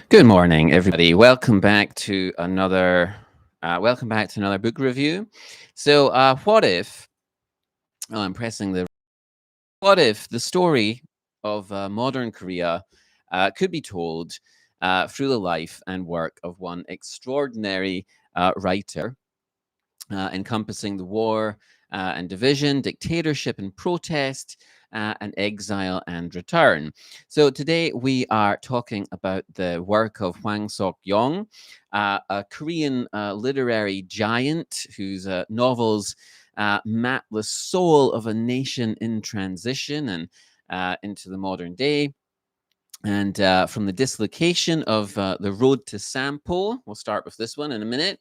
Good morning, everybody. Welcome back to another book review. So, what if? Oh, I'm pressing the. What if the story of modern Korea could be told through the life and work of one extraordinary writer, encompassing the war and division, dictatorship and protest, and exile and return. So today we are talking about the work of Hwang Sok-yong, a Korean literary giant whose novels map the soul of a nation in transition and into the modern day. And from the dislocation of the road to Sampo, we'll start with this one in a minute,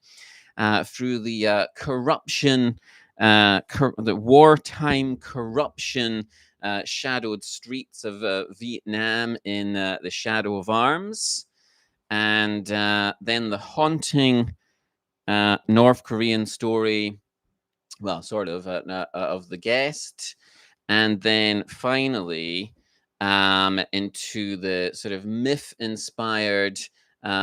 through the corruption, the wartime corruption shadowed streets of Vietnam in the shadow of arms, and then the haunting North Korean story, well, sort of the guest, and then finally into the sort of myth-inspired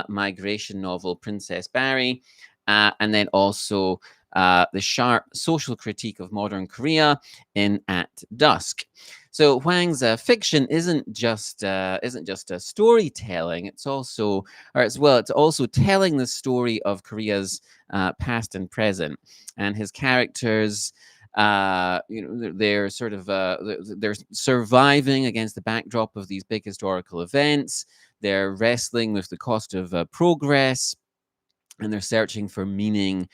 migration novel Princess Barry, and then also the sharp social critique of modern Korea in At Dusk. So Hwang's fiction isn't just a storytelling. It's also telling the story of Korea's past and present, and his characters they're sort of they're surviving against the backdrop of these big historical events. They're wrestling with the cost of progress, and they're searching for meaning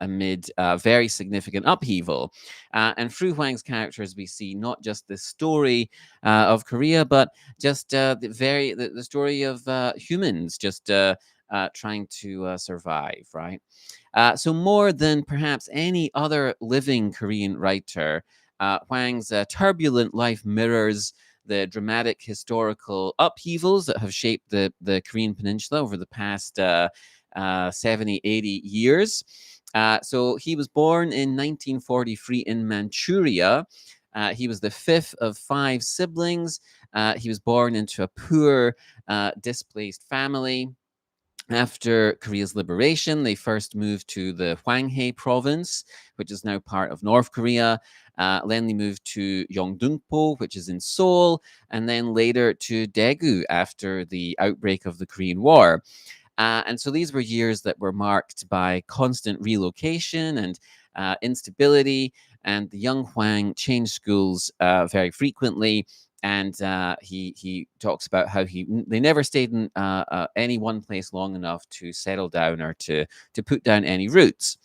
amid very significant upheaval. And through Hwang's characters, we see not just the story of Korea, but just the story of humans just trying to survive, right? So more than perhaps any other living Korean writer, Hwang's turbulent life mirrors the dramatic historical upheavals that have shaped the Korean peninsula over the past 70, 80 years. So he was born in 1943 in Manchuria. He was the fifth of five siblings. He was born into a poor, displaced family. After Korea's liberation, they first moved to the Hwanghae province, which is now part of North Korea. Then they moved to Yeongdeungpo, which is in Seoul, and then later to Daegu after the outbreak of the Korean War. And so these were years that were marked by constant relocation and instability. And the young Hwang changed schools very frequently. And he talks about how they never stayed in any one place long enough to settle down or to put down any roots.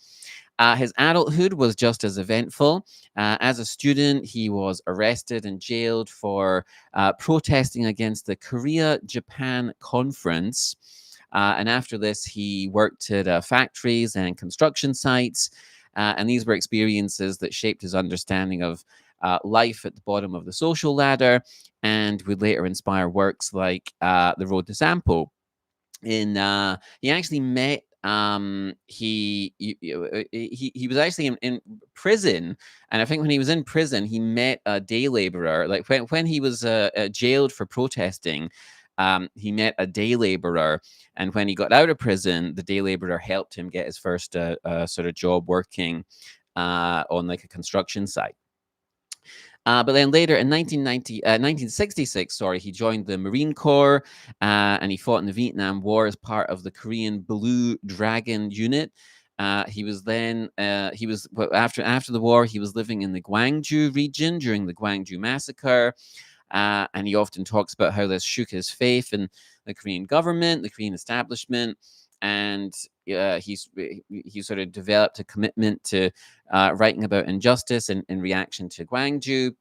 His adulthood was just as eventful. As a student, he was arrested and jailed for protesting against the Korea-Japan Conference. And after this, he worked at factories and construction sites. And these were experiences that shaped his understanding of life at the bottom of the social ladder, and would later inspire works like The Road to Sampo. He actually met he was actually in prison, and I think when he was in prison he met a day laborer. Like when he was jailed for protesting, he met a day laborer, and when he got out of prison, the day laborer helped him get his first sort of job working on like a construction site. But then later in 1966, he joined the Marine Corps, and he fought in the Vietnam War as part of the Korean Blue Dragon Unit. After the war, he was living in the Gwangju region during the Gwangju Massacre. And he often talks about how this shook his faith in the Korean government, the Korean establishment, and he sort of developed a commitment to writing about injustice in reaction to Gwangju.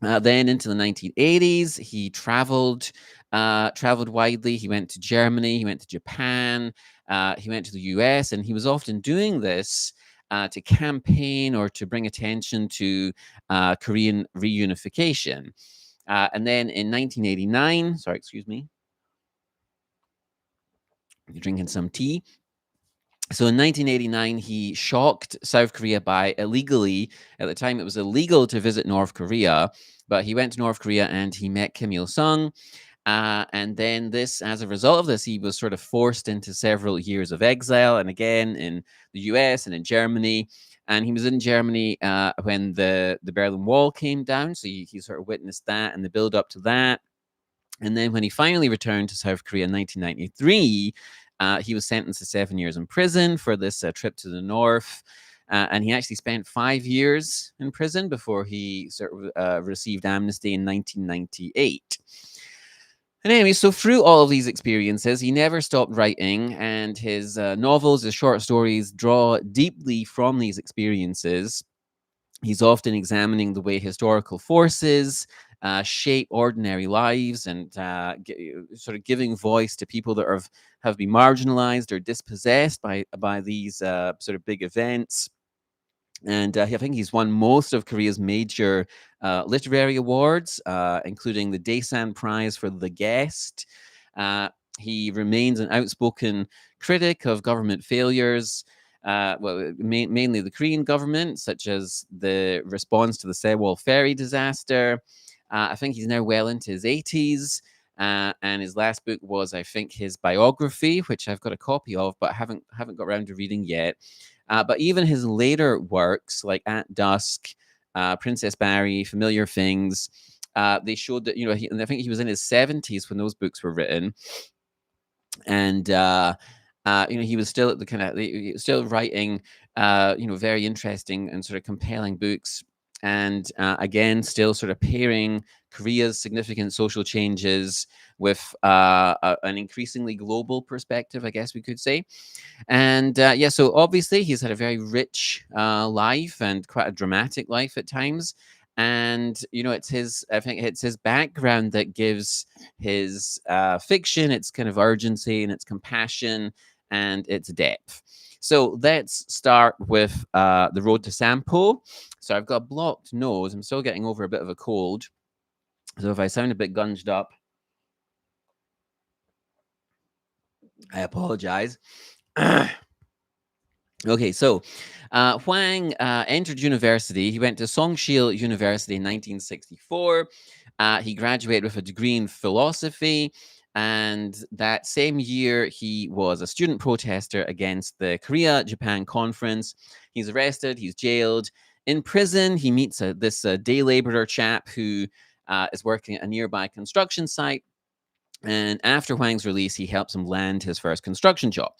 Then into the 1980s, he traveled widely. He went to Germany, he went to Japan, he went to the US, and he was often doing this to campaign or to bring attention to Korean reunification. And then in 1989, sorry, excuse me, you're drinking some tea. So in 1989, he shocked South Korea by illegally, at the time it was illegal to visit North Korea, but he went to North Korea and he met Kim Il-sung. And then as a result of this, he was sort of forced into several years of exile, and again in the US and in Germany. And he was in Germany when the Berlin Wall came down, so he sort of witnessed that and the build up to that. And then when he finally returned to South Korea in 1993, he was sentenced to 7 years in prison for this trip to the north. And he actually spent 5 years in prison before he sort of received amnesty in 1998. And anyway, so through all of these experiences, he never stopped writing, and his novels, his short stories, draw deeply from these experiences. He's often examining the way historical forces shape ordinary lives, and sort of giving voice to people that have been marginalized or dispossessed by these sort of big events. And I think he's won most of Korea's major literary awards, including the Daesan Prize for The Guest. He remains an outspoken critic of government failures, mainly the Korean government, such as the response to the Sewol ferry disaster. I think he's now well into his 80s. And his last book was, I think, his biography, which I've got a copy of, but haven't got around to reading yet. But even his later works, like At Dusk, Princess Barry, Familiar Things, they showed that, and I think he was in his 70s when those books were written. And, he was still at the he was still writing, very interesting and sort of compelling books. And again, still sort of pairing Korea's significant social changes with an increasingly global perspective, I guess we could say. And so obviously he's had a very rich life and quite a dramatic life at times. And I think it's his background that gives his fiction its kind of urgency and its compassion and its depth. So let's start with The Road to Sampo. So I've got a blocked nose. I'm still getting over a bit of a cold. So if I sound a bit gunged up, I apologize. Okay, so Hwang entered university. He went to Songshil University in 1964. He graduated with a degree in philosophy. And that same year, he was a student protester against the Korea-Japan conference. He's arrested. He's jailed. In prison, he meets this day laborer chap who is working at a nearby construction site. And after Hwang's release, he helps him land his first construction job.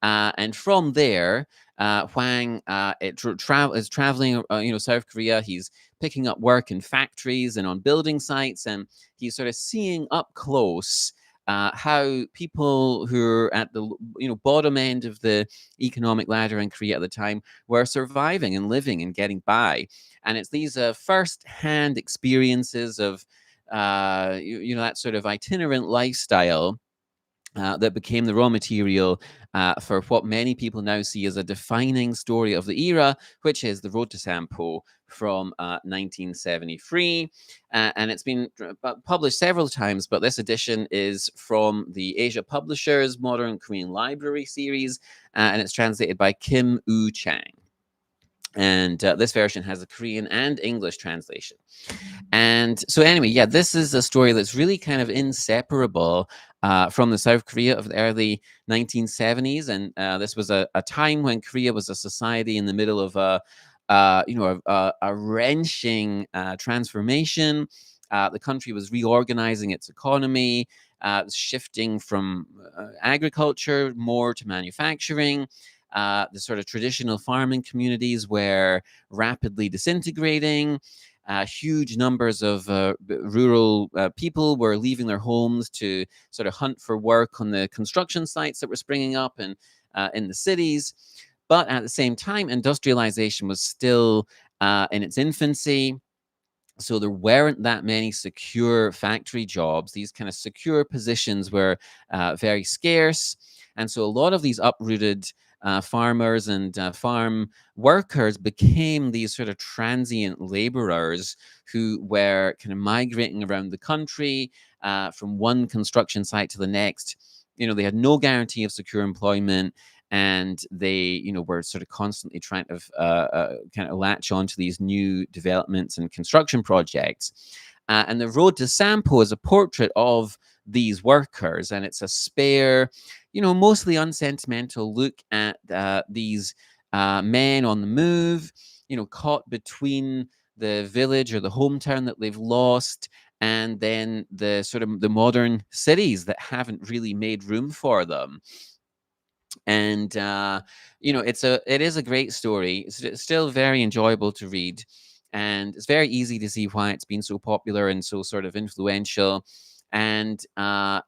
And from there, Hwang is traveling, South Korea. He's picking up work in factories and on building sites, and he's sort of seeing up close how people who are at the bottom end of the economic ladder in Korea at the time were surviving and living and getting by. And it's these first-hand experiences of that sort of itinerant lifestyle that became the raw material for what many people now see as a defining story of the era, which is The Road to Sampo from 1973. And it's been published several times, but this edition is from the Asia Publishers Modern Korean Library series, and it's translated by Kim Woo Chang. And this version has a Korean and English translation. And so anyway, this is a story that's really kind of inseparable from the South Korea of the early 1970s. And this was a time when Korea was a society in the middle of a wrenching transformation. The country was reorganizing its economy, shifting from agriculture more to manufacturing. The sort of traditional farming communities were rapidly disintegrating. Huge numbers of rural people were leaving their homes to sort of hunt for work on the construction sites that were springing up in the cities. But at the same time, industrialization was still in its infancy. So there weren't that many secure factory jobs. These kind of secure positions were very scarce. And so a lot of these uprooted farmers and farm workers became these sort of transient laborers who were kind of migrating around the country from one construction site to the next. They had no guarantee of secure employment, and they, were sort of constantly trying to kind of latch onto these new developments and construction projects. And The Road to Sampo is a portrait of these workers. And it's a spare, mostly unsentimental look at these men on the move, caught between the village or the hometown that they've lost, and then the sort of the modern cities that haven't really made room for them. And it is a great story. It's still very enjoyable to read, and it's very easy to see why it's been so popular and so sort of influential. And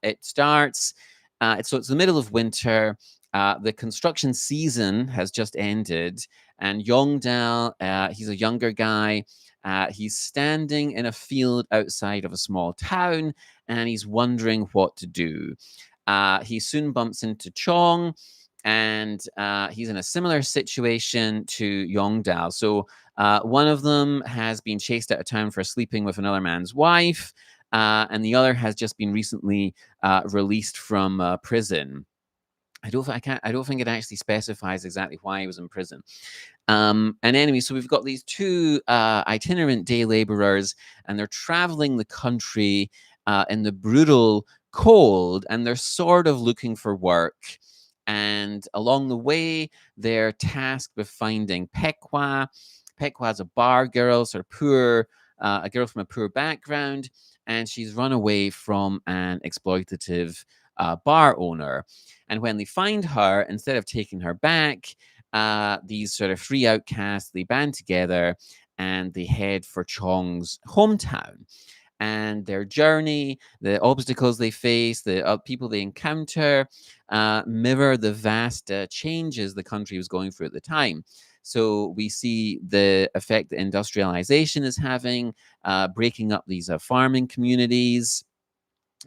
it starts it's the middle of winter. The construction season has just ended, and Yongdal, he's a younger guy. He's standing in a field outside of a small town, and he's wondering what to do. He soon bumps into Chong, and he's in a similar situation to Yongdao. So one of them has been chased out of town for sleeping with another man's wife, and the other has just been recently released from prison. I don't think it actually specifies exactly why he was in prison. And anyway, so we've got these two itinerant day laborers, and they're traveling the country in the brutal cold, and they're sort of looking for work. And along the way, they're tasked with finding Pekwa. Pekwa's a bar girl, sort of poor, a girl from a poor background, and she's run away from an exploitative bar owner. And when they find her, instead of taking her back, these sort of free outcasts, they band together and they head for Chong's hometown. And their journey, the obstacles they face, the people they encounter, mirror the vast changes the country was going through at the time. So we see the effect that industrialization is having, breaking up these farming communities.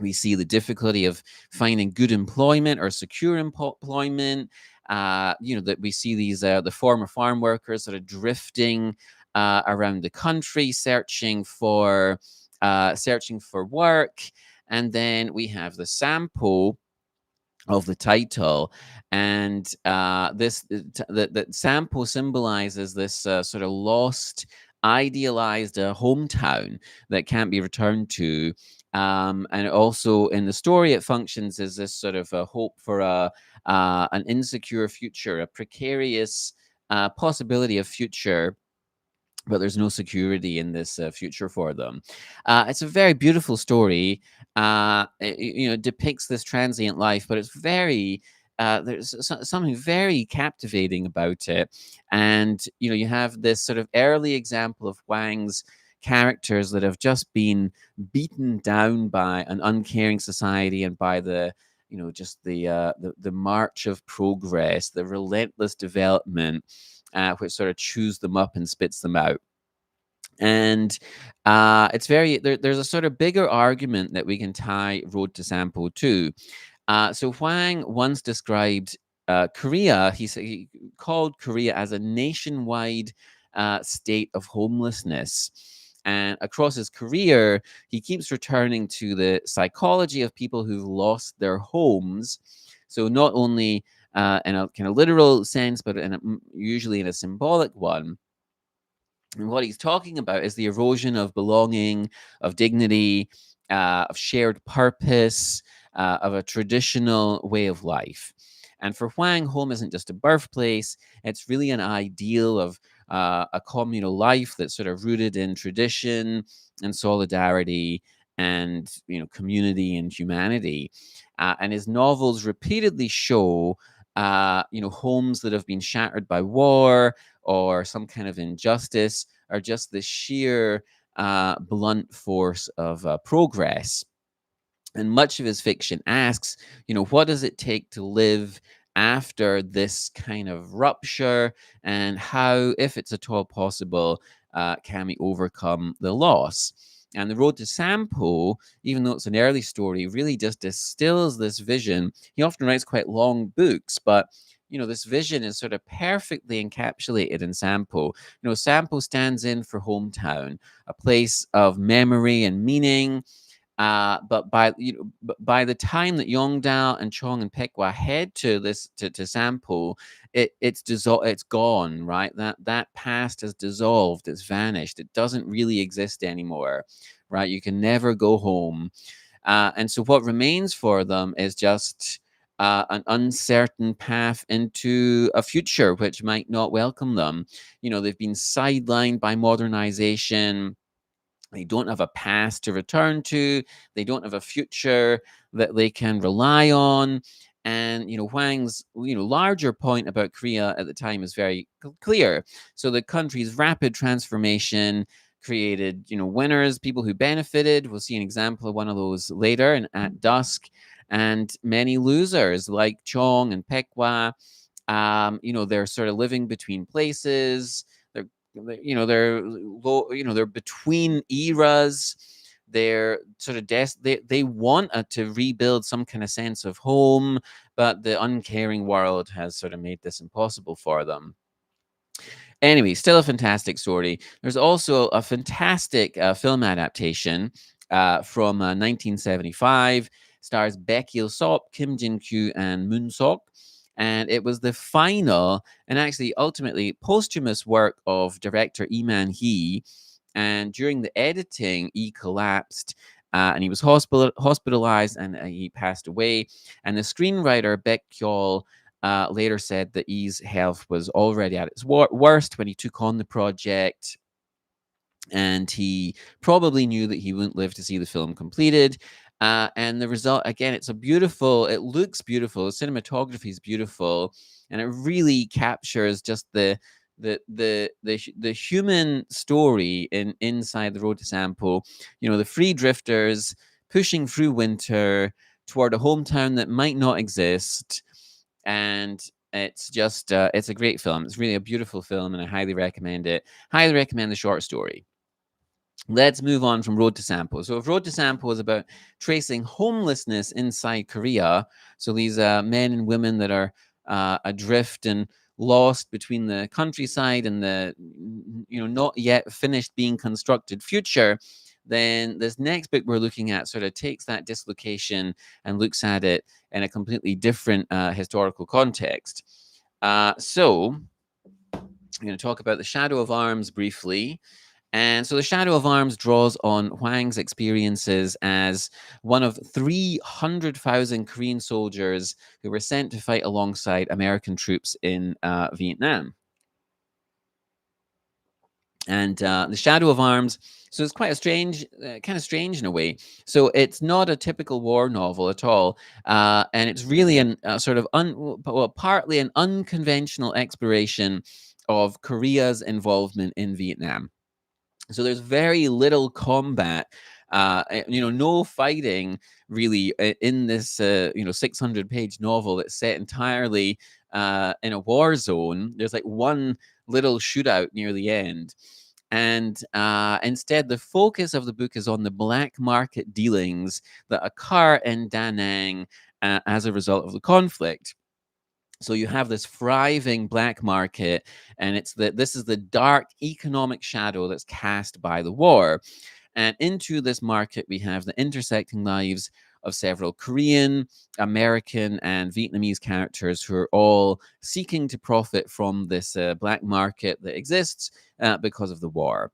We see the difficulty of finding good employment or secure employment. That we see these the former farm workers that are drifting around the country, searching for work. And then we have the Sampo of the title, and that Sampo symbolizes this sort of lost, idealized hometown that can't be returned to. And also in the story, it functions as this sort of a hope for an insecure future, a precarious possibility of future, but there's no security in this future for them. It's a very beautiful story. It depicts this transient life, but it's very something very captivating about it. And you have this sort of early example of Wang's characters that have just been beaten down by an uncaring society and by the just the march of progress, the relentless development, which sort of chews them up and spits them out. And it's there's a sort of bigger argument that we can tie Road to Sampo to. So Hwang once described Korea, he called Korea as a nationwide state of homelessness. And across his career, he keeps returning to the psychology of people who've lost their homes. So not only in a kind of literal sense, but usually in a symbolic one. And what he's talking about is the erosion of belonging, of dignity, of shared purpose, of a traditional way of life. And for Hwang, home isn't just a birthplace, it's really an ideal of a communal life that's sort of rooted in tradition and solidarity and community and humanity. And his novels repeatedly show homes that have been shattered by war or some kind of injustice are just the sheer blunt force of progress. And much of his fiction asks, what does it take to live after this kind of rupture, and how, if it's at all possible, can we overcome the loss? And The Road to Sampo, even though it's an early story, really just distills this vision. He often writes quite long books, but this vision is sort of perfectly encapsulated in Sampo. Sampo stands in for hometown, a place of memory and meaning. But by the time that Yongdao and Chong and Pekwa head to Sampo, it's gone, right? That past has dissolved, it's vanished. It doesn't really exist anymore, right? You can never go home. And so what remains for them is just an uncertain path into a future which might not welcome them. They've been sidelined by modernization. They don't have a past to return to. They don't have a future that they can rely on. And Hwang's larger point about Korea at the time is very clear. So the country's rapid transformation created winners, people who benefited. We'll see an example of one of those later in At Dusk, and many losers like Chong and Pekwa. They're sort of living between places. They're low, they're between eras. They're sort of they want to rebuild some kind of sense of home, but the uncaring world has sort of made this impossible for them. Anyway, still a fantastic story. There's also a fantastic film adaptation from 1975. Stars Baek Il-sop, Kim Jin-kyu, and Moon Sok. And it was the final and actually ultimately posthumous work of director Lee Man-hee. And during the editing, he collapsed and he was hospitalized, and he passed away. And the screenwriter Baek Kyol later said that E's health was already at its worst when he took on the project, and he probably knew that he wouldn't live to see the film completed. And the result, again, it looks beautiful, the cinematography is beautiful, and it really captures just the human story inside the road to Sampo. The free drifters pushing through winter toward a hometown that might not exist. And it's just it's a great film. It's really a beautiful film, and I highly recommend it. Highly recommend the short story. Let's move on from Road to Sampo. So, if Road to Sampo is about tracing homelessness inside Korea, so these men and women that are adrift and lost between the countryside and the not yet finished being constructed future, then this next book we're looking at sort of takes that dislocation and looks at it in a completely different historical context. So, I'm going to talk about The Shadow of Arms briefly. And so The Shadow of Arms draws on Hwang's experiences as one of 300,000 Korean soldiers who were sent to fight alongside American troops in Vietnam. And The Shadow of Arms, so it's quite kind of strange in a way. So it's not a typical war novel at all. And it's really partly an unconventional exploration of Korea's involvement in Vietnam. So there's very little combat, no fighting really in this 600-page novel that's set entirely in a war zone. There's like one little shootout near the end. And instead, the focus of the book is on the black market dealings that occur in Da Nang as a result of the conflict. So you have this thriving black market, and this is the dark economic shadow that's cast by the war. And into this market, we have the intersecting lives of several Korean, American, and Vietnamese characters who are all seeking to profit from this black market that exists because of the war.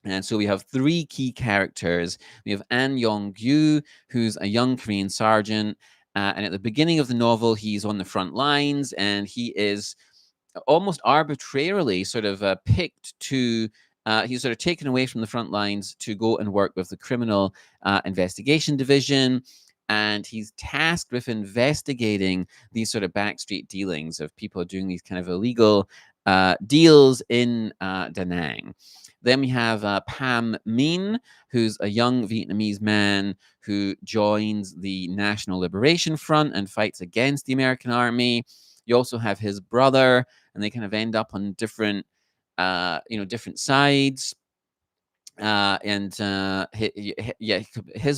And so we have three key characters. We have An Yong-gyu, who's a young Korean sergeant. And at the beginning of the novel, he's on the front lines, and he is almost arbitrarily sort of picked to. He's sort of taken away from the front lines to go and work with the criminal investigation division. And he's tasked with investigating these sort of backstreet dealings of people doing these kind of illegal deals in Da Nang. Then we have Pham Minh, who's a young Vietnamese man who joins the National Liberation Front and fights against the American army. You also have his brother, and they kind of end up on different sides. His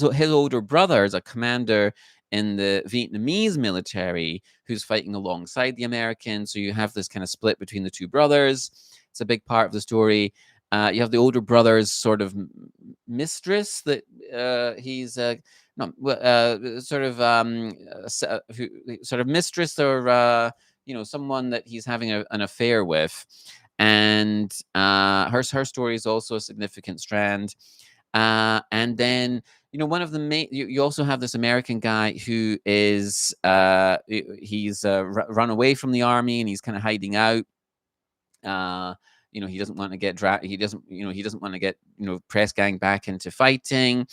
older brother is a commander in the Vietnamese military who's fighting alongside the Americans. So you have this kind of split between the two brothers. It's a big part of the story. You have the older brother's sort of mistress that he's sort of mistress, or someone that he's having an affair with. And her story is also a significant strand. And then one of the main. You also have this American guy who is he's run away from the army, and he's kind of hiding out. Uh, he doesn't want to get he doesn't he doesn't want to get press gang back into fighting.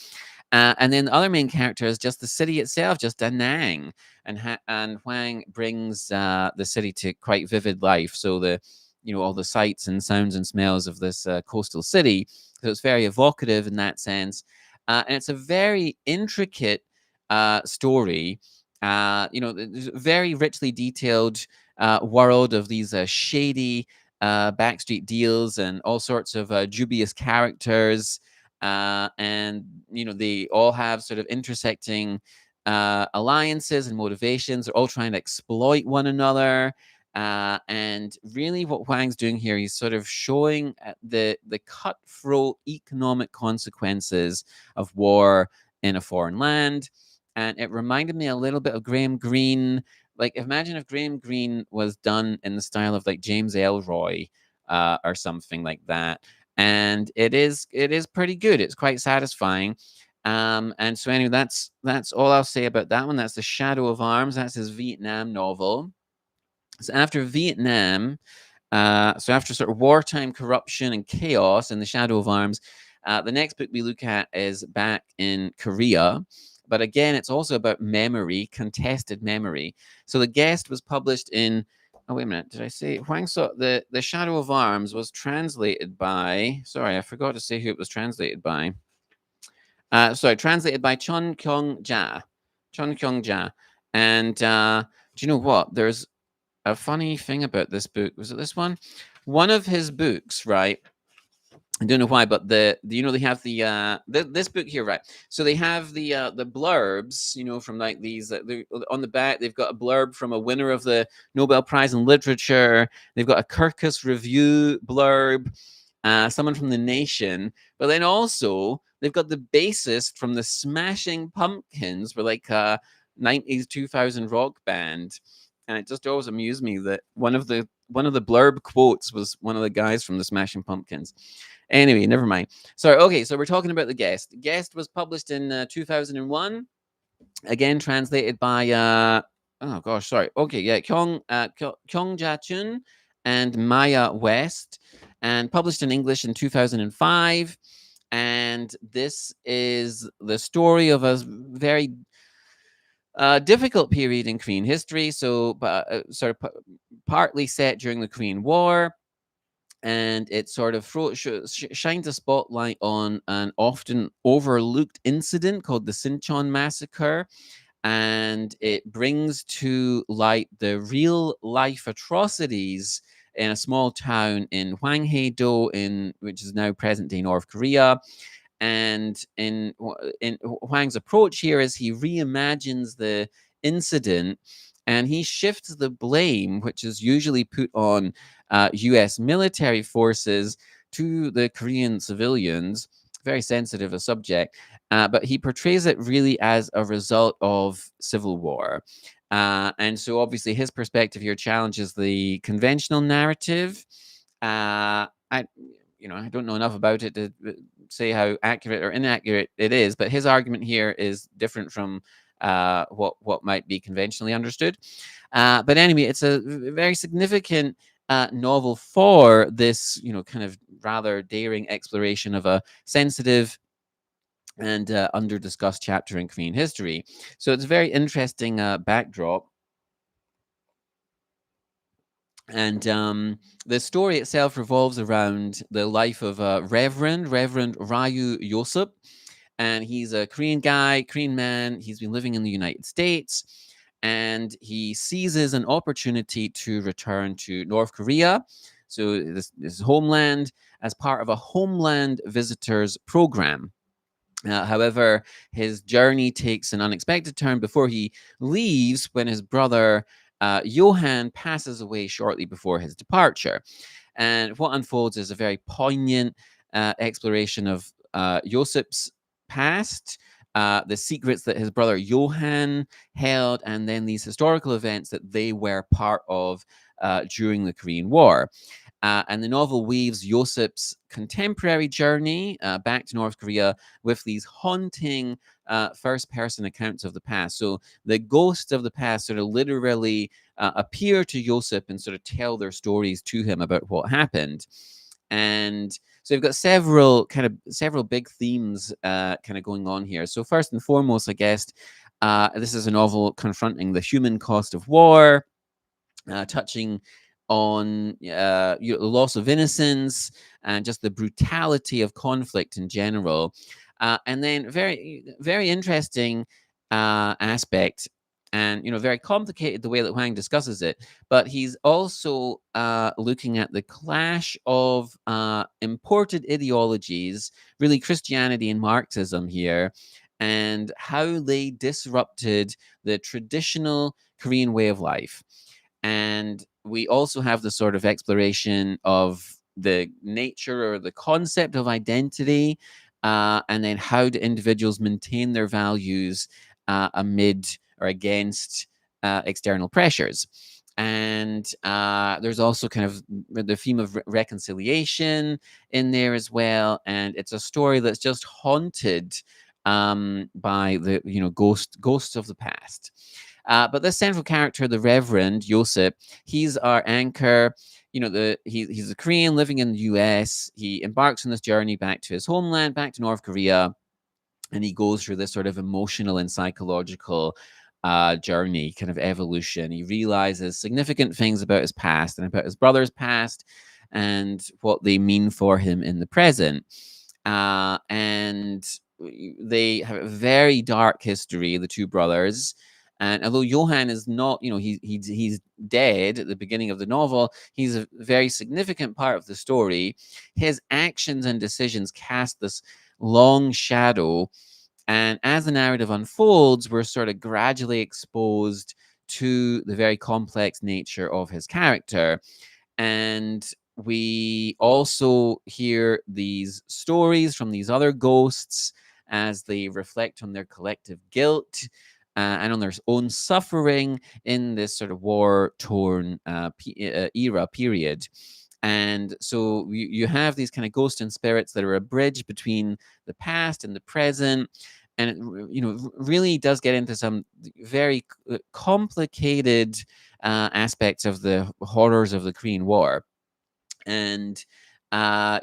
And then the other main character is just the city itself, just Da Nang, and Hwang brings the city to quite vivid life. So all the sights and sounds and smells of this coastal city. So it's very evocative in that sense, and it's a very intricate story. There's a very richly detailed world of these shady backstreet deals and all sorts of dubious characters. And they all have sort of intersecting alliances and motivations. They're all trying to exploit one another. And really, what Hwang's doing here, he's sort of showing the cutthroat economic consequences of war in a foreign land. And it reminded me a little bit of Graham Greene. Like, imagine if Graham Greene was done in the style of like James Ellroy or something like that. And it is pretty good. It's quite satisfying. And so anyway, that's all I'll say about that one. That's The Shadow of Arms. That's his Vietnam novel. So after Vietnam, so after sort of wartime corruption and chaos in The Shadow of Arms, the next book we look at is back in Korea. But again, it's also about memory, contested memory. So The Guest was published in, oh, wait a minute, did I say Hwang Sok? The Shadow of Arms was translated by, sorry, I forgot to say who it was translated by. Translated by Chon Kyung-ja. Chon Kyung-ja. And do you know what? There's a funny thing about this book. Was it this one? One of his books, right? I don't know why, but they have the this book here, right? So they have the blurbs, from like these. On the back, they've got a blurb from a winner of the Nobel Prize in Literature. They've got a Kirkus Review blurb, someone from The Nation, but then also they've got the bassist from the Smashing Pumpkins, for like a 90s 2000 rock band. And it just always amused me that one of the blurb quotes was one of the guys from the Smashing Pumpkins. Anyway, never mind. Sorry. Okay, so we're talking about The Guest. The Guest was published in 2001. Again, translated by oh gosh, sorry. Okay, yeah, Kyung Ja Chun and Maya West, and published in English in 2005. And this is the story of a very difficult period in Korean history. So, partly set during the Korean War, and it sort of shines a spotlight on an often overlooked incident called the Sinchon Massacre, and it brings to light the real life atrocities in a small town in Hwanghae-do, which is now present-day North Korea. And in Hwang's approach here is he reimagines the incident, and he shifts the blame, which is usually put on U.S. military forces, to the Korean civilians. Very sensitive a subject, but he portrays it really as a result of civil war. And so obviously his perspective here challenges the conventional narrative. I don't know enough about it to say how accurate or inaccurate it is, but his argument here is different from what might be conventionally understood. But anyway, it's a very significant novel for this, kind of rather daring exploration of a sensitive and under-discussed chapter in Korean history. So it's a very interesting backdrop. And the story itself revolves around the life of Reverend Ryu Yosep. And he's a Korean guy, Korean man. He's been living in the United States, and he seizes an opportunity to return to North Korea, so this homeland, as part of a homeland visitors program. However, his journey takes an unexpected turn before he leaves, when his brother Johan passes away shortly before his departure. And what unfolds is a very poignant exploration of Josep's past, the secrets that his brother Johan held, and then these historical events that they were part of during the Korean War. And the novel weaves Josep's contemporary journey back to North Korea with these haunting first person accounts of the past. So the ghosts of the past sort of literally appear to Joseph and sort of tell their stories to him about what happened. And so you've got several big themes kind of going on here. So first and foremost, I guess this is a novel confronting the human cost of war, touching on the loss of innocence and just the brutality of conflict in general. And then very interesting aspect, and very complicated the way that Huang discusses it. But he's also looking at the clash of imported ideologies, really Christianity and Marxism here, and how they disrupted the traditional Korean way of life. And we also have the sort of exploration of the nature or the concept of identity, and then how do individuals maintain their values amid or against external pressures. And there's also kind of the theme of reconciliation in there as well. And it's a story that's just haunted by the ghosts of the past. But this central character, the Reverend Joseph, he's our anchor. He's a Korean living in the US. He embarks on this journey back to his homeland, back to North Korea, and he goes through this sort of emotional and psychological journey, kind of evolution. He realizes significant things about his past and about his brother's past and what they mean for him in the present. And they have a very dark history, the two brothers. And although Johann is not, he's dead at the beginning of the novel, he's a very significant part of the story. His actions and decisions cast this long shadow. And as the narrative unfolds, we're sort of gradually exposed to the very complex nature of his character. And we also hear these stories from these other ghosts as they reflect on their collective guilt and on their own suffering in this sort of war-torn era period. And so you have these kind of ghosts and spirits that are a bridge between the past and the present. And it really does get into some very complicated aspects of the horrors of the Korean War. And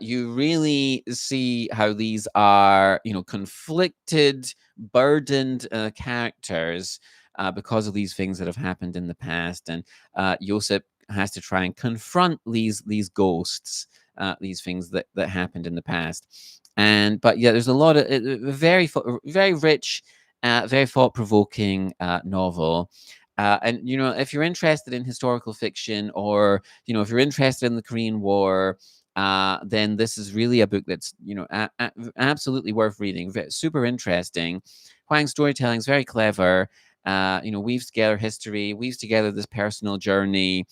you really see how these are, conflicted, burdened characters because of these things that have happened in the past. And Joseph has to try and confront these ghosts, these things that happened in the past. But yeah, there's a lot of very rich, very thought-provoking novel. And if you're interested in historical fiction, or if you're interested in the Korean War, then this is really a book that's absolutely worth reading. Super interesting. Hwang's storytelling is very clever. Weaves together history, weaves together this personal journey.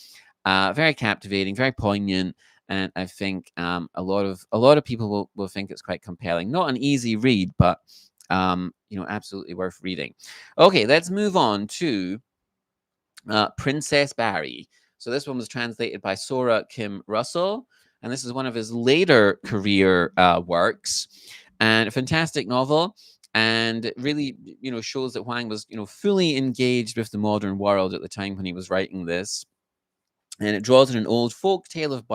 Very captivating, very poignant. And I think a lot of people will think it's quite compelling. Not an easy read, but absolutely worth reading. Okay, let's move on to Princess Barry. So this one was translated by Sora Kim Russell, and this is one of his later career works, and a fantastic novel. And it really, shows that Hwang was, fully engaged with the modern world at the time when he was writing this. And it draws on an old folk tale of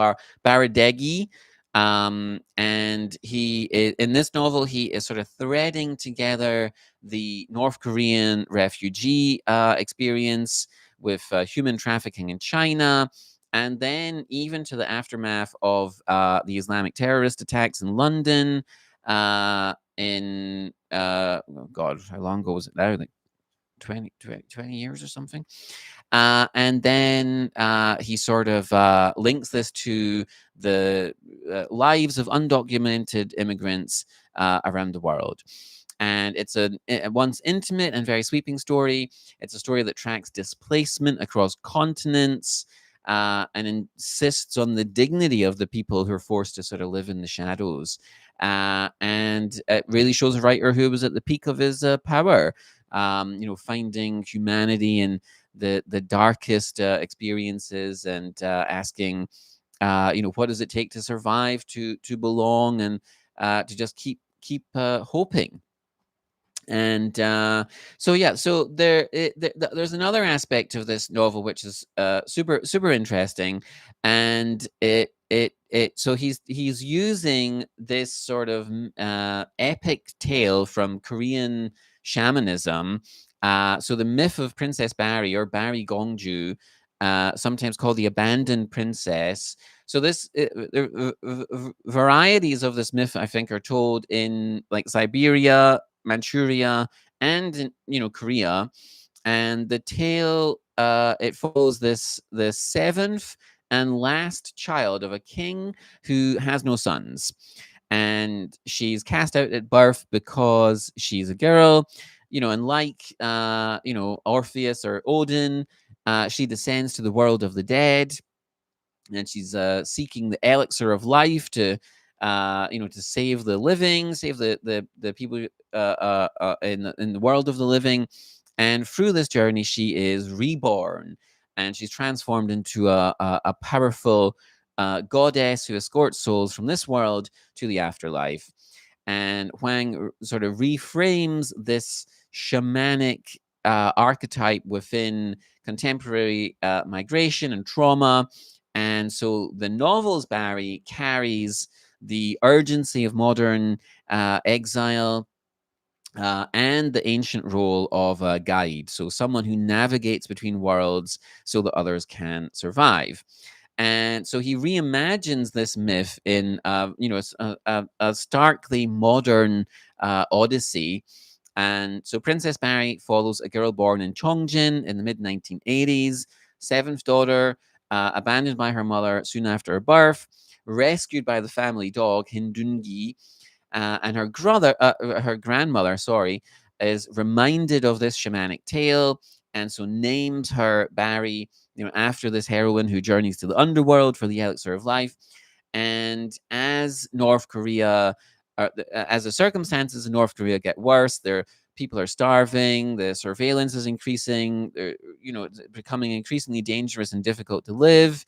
Baradegi. And in this novel, he is sort of threading together the North Korean refugee experience with human trafficking in China, and then even to the aftermath of the Islamic terrorist attacks in London oh God, how long ago was it now? Like 20 years or something. And then he sort of links this to the lives of undocumented immigrants around the world. And it's a once intimate and very sweeping story. It's a story that tracks displacement across continents and insists on the dignity of the people who are forced to sort of live in the shadows. And it really shows a writer who was at the peak of his power, finding humanity in the darkest experiences, and asking what does it take to survive, to belong, and to just keep hoping. And so there's another aspect of this novel which is super interesting, and so he's using this sort of epic tale from Korean shamanism. So the myth of Princess Barry, or Barry Gongju, sometimes called the abandoned princess. So this varieties of this myth, I think, are told in like Siberia, Manchuria, and in, Korea. And the tale it follows the seventh and last child of a king who has no sons, and she's cast out at birth because she's a girl. And like Orpheus or Odin, she descends to the world of the dead, and she's seeking the elixir of life to save the living, save the people in the world of the living. And through this journey, she is reborn, and she's transformed into a powerful goddess who escorts souls from this world to the afterlife. And Hwang sort of reframes this shamanic archetype within contemporary migration and trauma. And so the novel's Barry carries the urgency of modern exile, and the ancient role of a guide, so someone who navigates between worlds so that others can survive. And so he reimagines this myth in a starkly modern odyssey. And so Princess Barry follows a girl born in Chongjin in the mid 1980s, seventh daughter, abandoned by her mother soon after her birth, rescued by the family dog Hindungi, and her grandmother, sorry, is reminded of this shamanic tale, and so names her Barry, after this heroine who journeys to the underworld for the elixir of life. And as North Korea, as the circumstances in North Korea get worse, people are starving, the surveillance is increasing, it's becoming increasingly dangerous and difficult to live.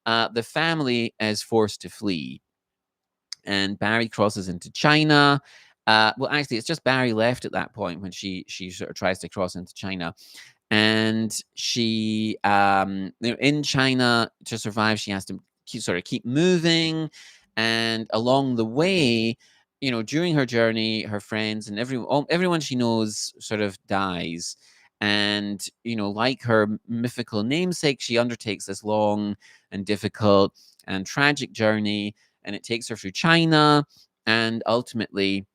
The family is forced to flee, and Barry crosses into China. Well, actually, it's just Barry left at that point when she sort of tries to cross into China. And she, in China, to survive, she has to keep moving. And along the way, during her journey, her friends and everyone she knows sort of dies. And, like her mythical namesake, she undertakes this long and difficult and tragic journey, and it takes her through China, and ultimately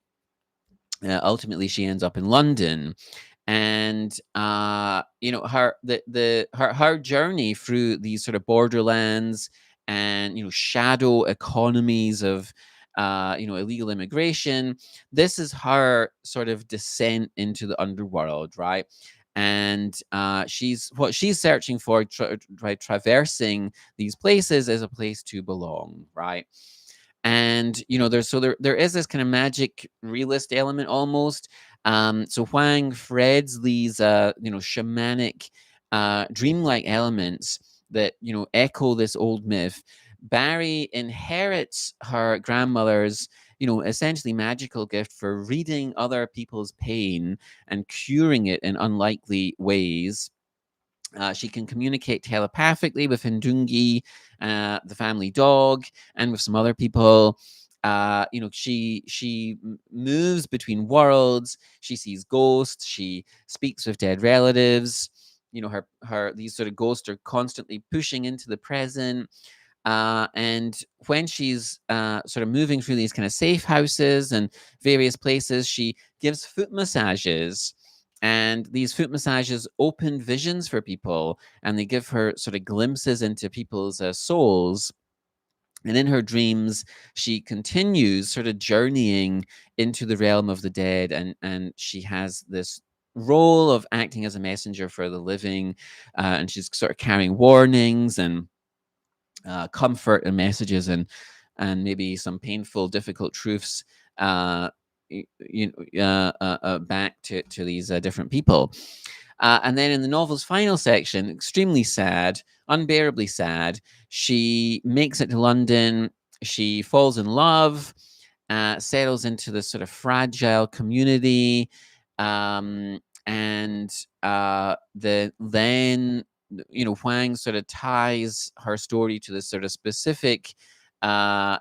she ends up in London. And her journey through these sort of borderlands and shadow economies of illegal immigration. This is her sort of descent into the underworld, right? And what she's searching for, by traversing these places, is a place to belong, right? And there is this kind of magic realist element almost. So Hwang threads these shamanic dreamlike elements that echo this old myth. Barry inherits her grandmother's essentially magical gift for reading other people's pain and curing it in unlikely ways. She can communicate telepathically with Hindungi, the family dog, and with some other people. She moves between worlds. She sees ghosts. She speaks with dead relatives. Her these sort of ghosts are constantly pushing into the present. And when she's sort of moving through these kind of safe houses and various places, she gives foot massages. And these foot massages open visions for people, and they give her sort of glimpses into people's souls. And in her dreams, she continues sort of journeying into the realm of the dead, and she has this role of acting as a messenger for the living, and she's sort of carrying warnings and comfort and messages, and maybe some painful, difficult truths back to these different people. And then in the novel's final section, extremely sad, unbearably sad, she makes it to London. She falls in love, settles into this sort of fragile community, um, and then Hwang sort of ties her story to this sort of specific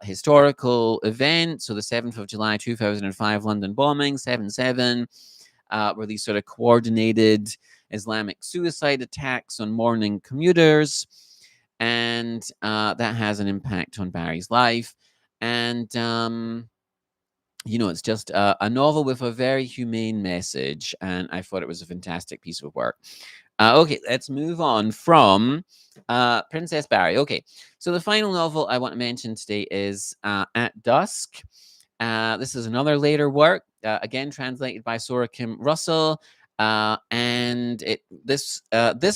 historical event. So the 7th of July 2005 London bombing, 7/7, were these sort of coordinated Islamic suicide attacks on morning commuters, and that has an impact on Barry's life. And it's just a novel with a very humane message, and I thought it was a fantastic piece of work. Okay, let's move on from Princess Barry. Okay, so the final novel I want to mention today is At Dusk. This is another later work, again translated by Sora Kim Russell. And this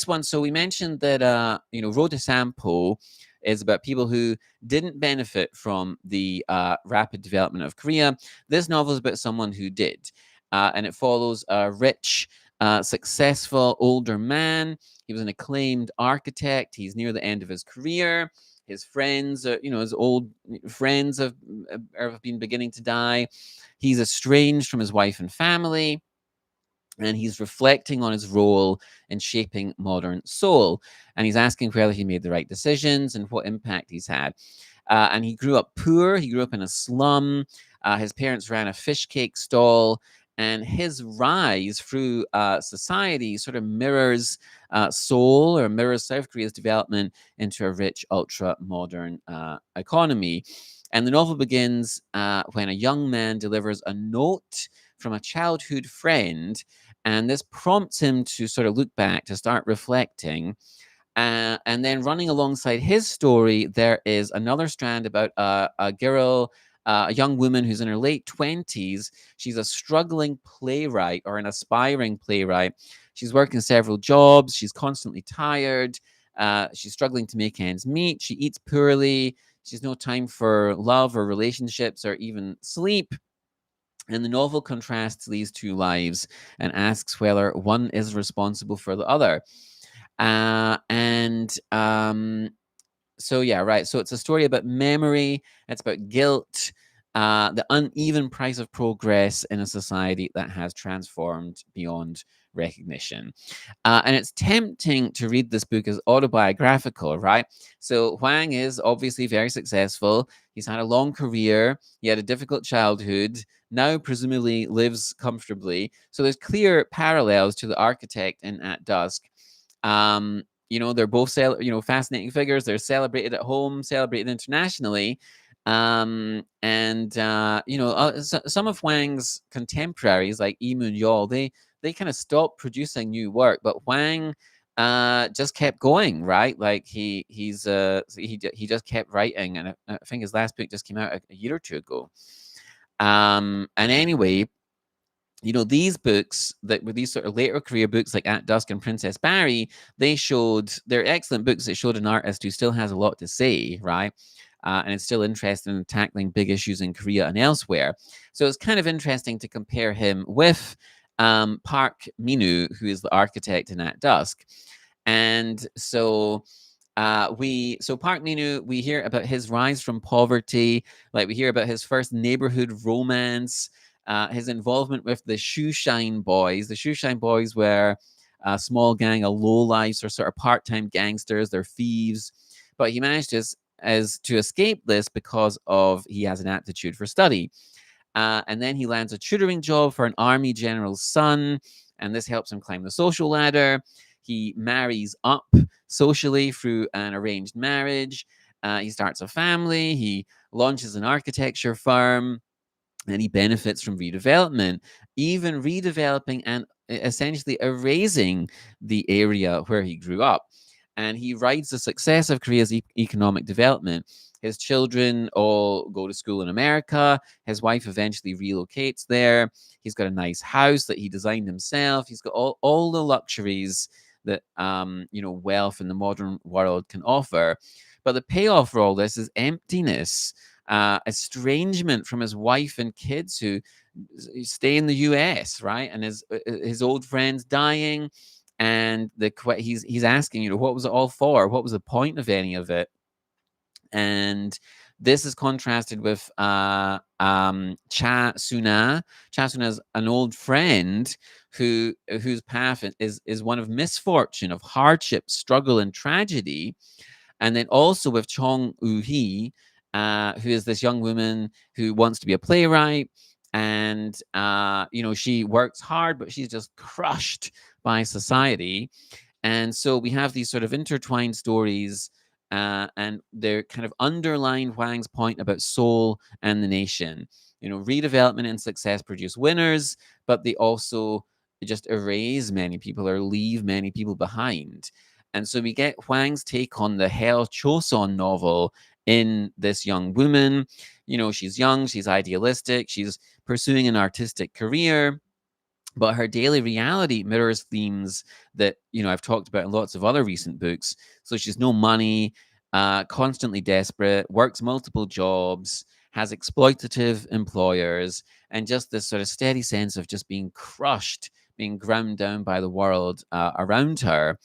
one. So we mentioned that Road to Sampo is about people who didn't benefit from the rapid development of Korea. This novel is about someone who did, and it follows a rich, successful older man. He was an acclaimed architect. He's near the end of his career. His friends, his old friends have been beginning to die. He's estranged from his wife and family, and he's reflecting on his role in shaping modern Seoul. And he's asking whether he made the right decisions and what impact he's had. And he grew up poor. He grew up in a slum. His parents ran a fish cake stall. And his rise through society sort of mirrors Seoul, or mirrors South Korea's development into a rich, ultra-modern economy. And the novel begins when a young man delivers a note from a childhood friend, and this prompts him to sort of look back, to start reflecting. And then running alongside his story, there is another strand about a girl, a young woman who's in her late 20s. She's a struggling playwright, or an aspiring playwright. She's working several jobs. She's constantly tired. She's struggling to make ends meet. She eats poorly. She has no time for love or relationships or even sleep. And the novel contrasts these two lives and asks whether one is responsible for the other. And So yeah, right. So it's a story about memory. It's about guilt, the uneven price of progress in a society that has transformed beyond recognition. And it's tempting to read this book as autobiographical, right? So Hwang is obviously very successful. He's had a long career. He had a difficult childhood. Now, presumably, lives comfortably. So there's clear parallels to the architect in At Dusk. They're both fascinating figures. They're celebrated at home, celebrated internationally. Some of Hwang's contemporaries, like Lee Moon-yeol, they kind of stopped producing new work, but Hwang just kept going, right? Like he just kept writing, and I think his last book just came out a year or two ago. And anyway, these books that were these sort of later career books like At Dusk and Princess Barry, they're excellent books that showed an artist who still has a lot to say, right? And is still interested in tackling big issues in Korea and elsewhere. So it's kind of interesting to compare him with Park Min-woo, who is the architect in At Dusk. And so Park Min-woo, we hear about his rise from poverty, like we hear about his first neighborhood romance, his involvement with the Shoeshine Boys. The Shoeshine Boys were a small gang of lowlifes, or sort of part-time gangsters. They're thieves, but he managed to escape this because he has an aptitude for study. And then he lands a tutoring job for an army general's son, and this helps him climb the social ladder. He marries up socially through an arranged marriage. He starts a family. He launches an architecture firm, and he benefits from redevelopment, even redeveloping and essentially erasing the area where he grew up. And he rides the success of Korea's economic development. His children all go to school in America. His wife eventually relocates there. He's got a nice house that he designed himself. He's got all the luxuries that wealth in the modern world can offer. But the payoff for all this is emptiness, estrangement from his wife and kids who stay in the US, right? And his old friends dying. And he's asking, what was it all for? What was the point of any of it? And this is contrasted with Cha Suna. Cha Suna is an old friend whose path is one of misfortune, of hardship, struggle, and tragedy. And then also with Chong Woo-hee, who is this young woman who wants to be a playwright. And, she works hard, but she's just crushed by society. And so we have these sort of intertwined stories, and they're kind of underline Hwang's point about Seoul and the nation. Redevelopment and success produce winners, but they also just erase many people or leave many people behind. And so we get Hwang's take on the Hell Choson novel in this young woman. She's young, she's idealistic, she's pursuing an artistic career, but her daily reality mirrors themes that I've talked about in lots of other recent books. So she's no money, constantly desperate, works multiple jobs, has exploitative employers, and just this sort of steady sense of just being crushed, being ground down by the world around her.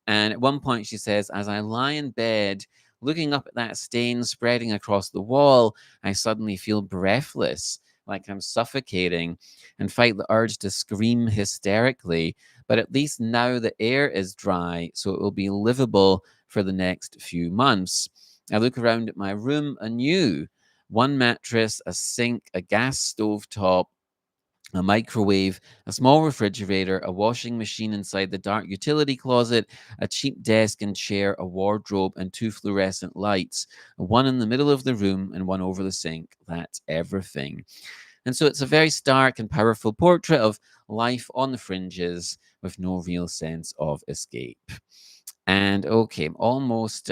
And at one point she says, "As I lie in bed looking up at that stain spreading across the wall, I suddenly feel breathless, like I'm suffocating, and fight the urge to scream hysterically. But at least now the air is dry, so it will be livable for the next few months. I look around at my room anew. One mattress, a sink, a gas stove top, a microwave, a small refrigerator, a washing machine inside the dark utility closet, a cheap desk and chair, a wardrobe, and two fluorescent lights, one in the middle of the room and one over the sink. That's everything." And so it's a very stark and powerful portrait of life on the fringes with no real sense of escape. And okay, almost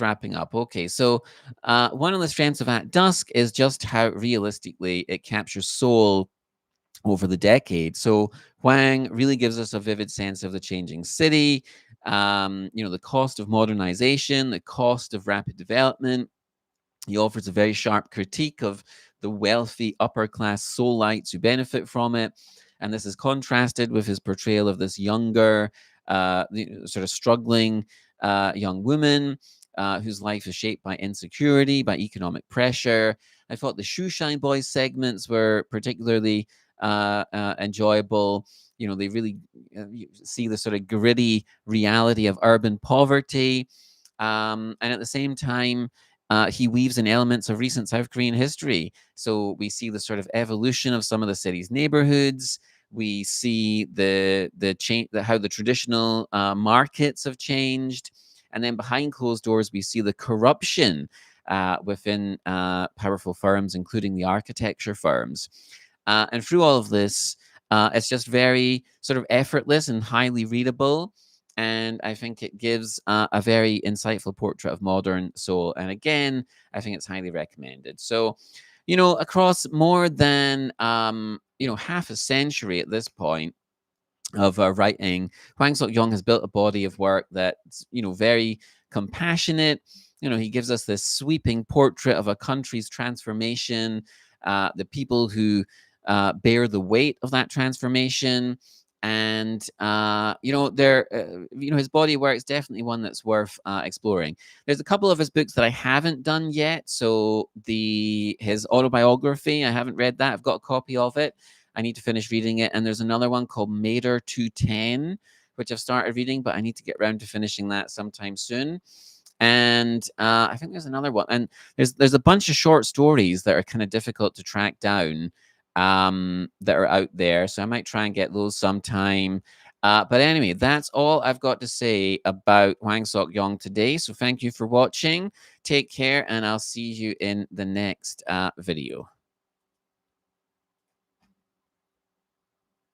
wrapping up. Okay, so one of the strengths of At Dusk is just how realistically it captures Seoul over the decades. So Hwang really gives us a vivid sense of the changing city, the cost of modernization, the cost of rapid development. He offers a very sharp critique of the wealthy upper class Soulites who benefit from it. And this is contrasted with his portrayal of this younger, sort of struggling young woman whose life is shaped by insecurity, by economic pressure. I thought the Shoeshine Boys segments were particularly enjoyable. They really you see the sort of gritty reality of urban poverty. And at the same time, he weaves in elements of recent South Korean history. So we see the sort of evolution of some of the city's neighborhoods. We see the change, how the traditional markets have changed, and then behind closed doors, we see the corruption within powerful firms, including the architecture firms. And through all of this, it's just very sort of effortless and highly readable. And I think it gives a very insightful portrait of modern Seoul. And again, I think it's highly recommended. So, across more than half a century at this point of writing, Hwang Sok-yong has built a body of work that's very compassionate. He gives us this sweeping portrait of a country's transformation, the people who bear the weight of that transformation. And his body of work is definitely one that's worth exploring. There's a couple of his books that I haven't done yet. So his autobiography, I haven't read that. I've got a copy of it. I need to finish reading it. And there's another one called Mater 210, which I've started reading, but I need to get around to finishing that sometime soon. And I think there's another one. And there's a bunch of short stories that are kind of difficult to track down that are out there. So I might try and get those sometime. But anyway, that's all I've got to say about Hwang Sok-yong today. So thank you for watching. Take care, and I'll see you in the next video.